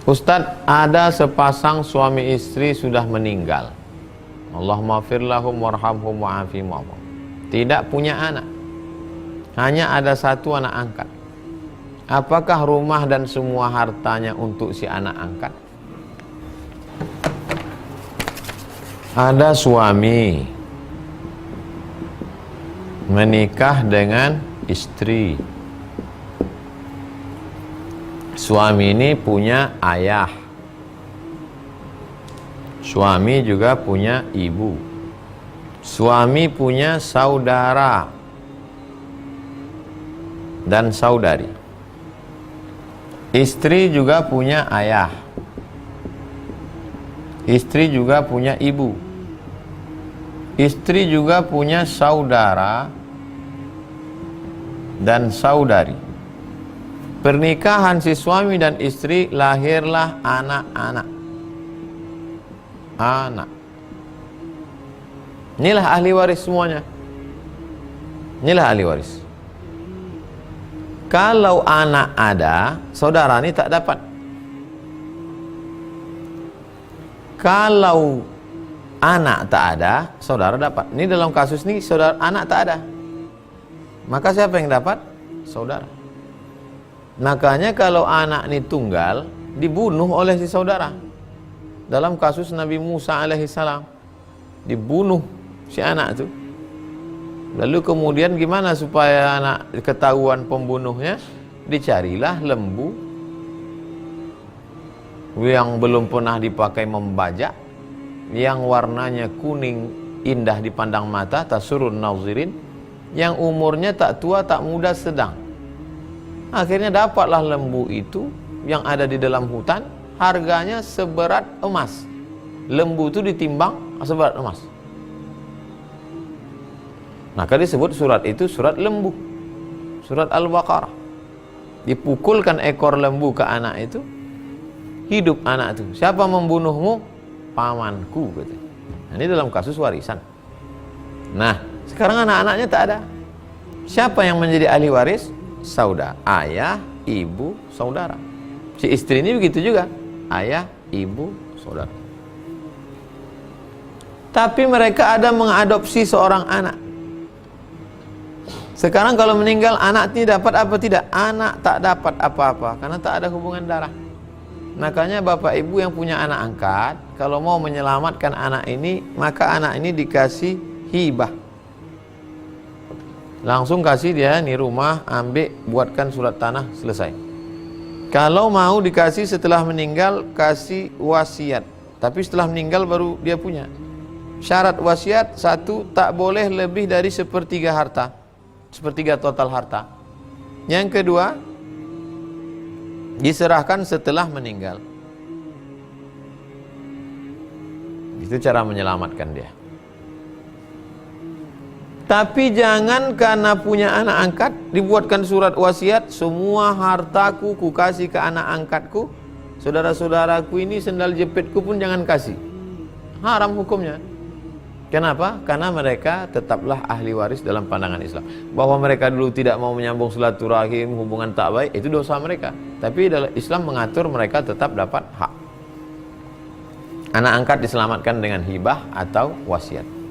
Ustadz, ada sepasang suami istri sudah meninggal. Allahumma fir lahum warhamhum wa'afihim wa'afihim. Tidak punya anak, hanya ada satu anak angkat. Apakah rumah dan semua hartanya untuk si anak angkat? Ada suami menikah dengan istri. Suami ini punya ayah, suami juga punya ibu, suami punya saudara dan saudari, istri juga punya ayah, istri juga punya ibu, istri juga punya saudara dan saudari. Pernikahan si suami dan istri, lahirlah anak-anak. Anak. Inilah ahli waris semuanya. Inilah ahli waris. Kalau anak ada, saudara ini tak dapat. Kalau anak tak ada, saudara dapat. Ini dalam kasus ini saudara anak tak ada. Maka siapa yang dapat? Saudara. Makanya kalau anak ini tunggal, dibunuh oleh si saudara. Dalam kasus Nabi Musa alaihissalam, dibunuh si anak itu. Lalu kemudian gimana supaya anak ketahuan pembunuhnya? Dicarilah lembu yang belum pernah dipakai membajak, yang warnanya kuning indah dipandang mata, tasurun nazirin, yang umurnya tak tua tak muda sedang. Akhirnya dapatlah lembu itu yang ada di dalam hutan, harganya seberat emas. Lembu itu ditimbang seberat emas. Maka disebut surat itu surat lembu, surat Al-Baqarah. Dipukulkan ekor lembu ke anak itu, hidup anak itu. Siapa membunuhmu? Pamanku, gitu. Nah, ini dalam kasus warisan. Nah, sekarang anak-anaknya tak ada. Siapa yang menjadi ahli waris? Saudara, ayah, ibu, saudara. Si istri ini begitu juga, ayah, ibu, saudara. Tapi mereka ada mengadopsi seorang anak. Sekarang kalau meninggal, anak ini dapat apa tidak? Anak tak dapat apa-apa, karena tak ada hubungan darah. Makanya bapak ibu yang punya anak angkat, kalau mau menyelamatkan anak ini, maka anak ini dikasih hibah. Langsung kasih dia nih rumah, ambil, buatkan surat tanah, selesai. Kalau mau dikasih setelah meninggal, kasih wasiat. Tapi setelah meninggal baru dia punya. Syarat wasiat, satu, tak boleh lebih dari sepertiga harta, sepertiga total harta. Yang kedua, diserahkan setelah meninggal. Itu cara menyelamatkan dia. Tapi jangan karena punya anak angkat dibuatkan surat wasiat, semua hartaku ku kasih ke anak angkatku, saudara-saudaraku ini sendal jepitku pun jangan kasih. Haram hukumnya. Kenapa? Karena mereka tetaplah ahli waris dalam pandangan Islam. Bahwa mereka dulu tidak mau menyambung silaturahim, hubungan tak baik, itu dosa mereka. Tapi dalam Islam mengatur mereka tetap dapat hak. Anak angkat diselamatkan dengan hibah atau wasiat.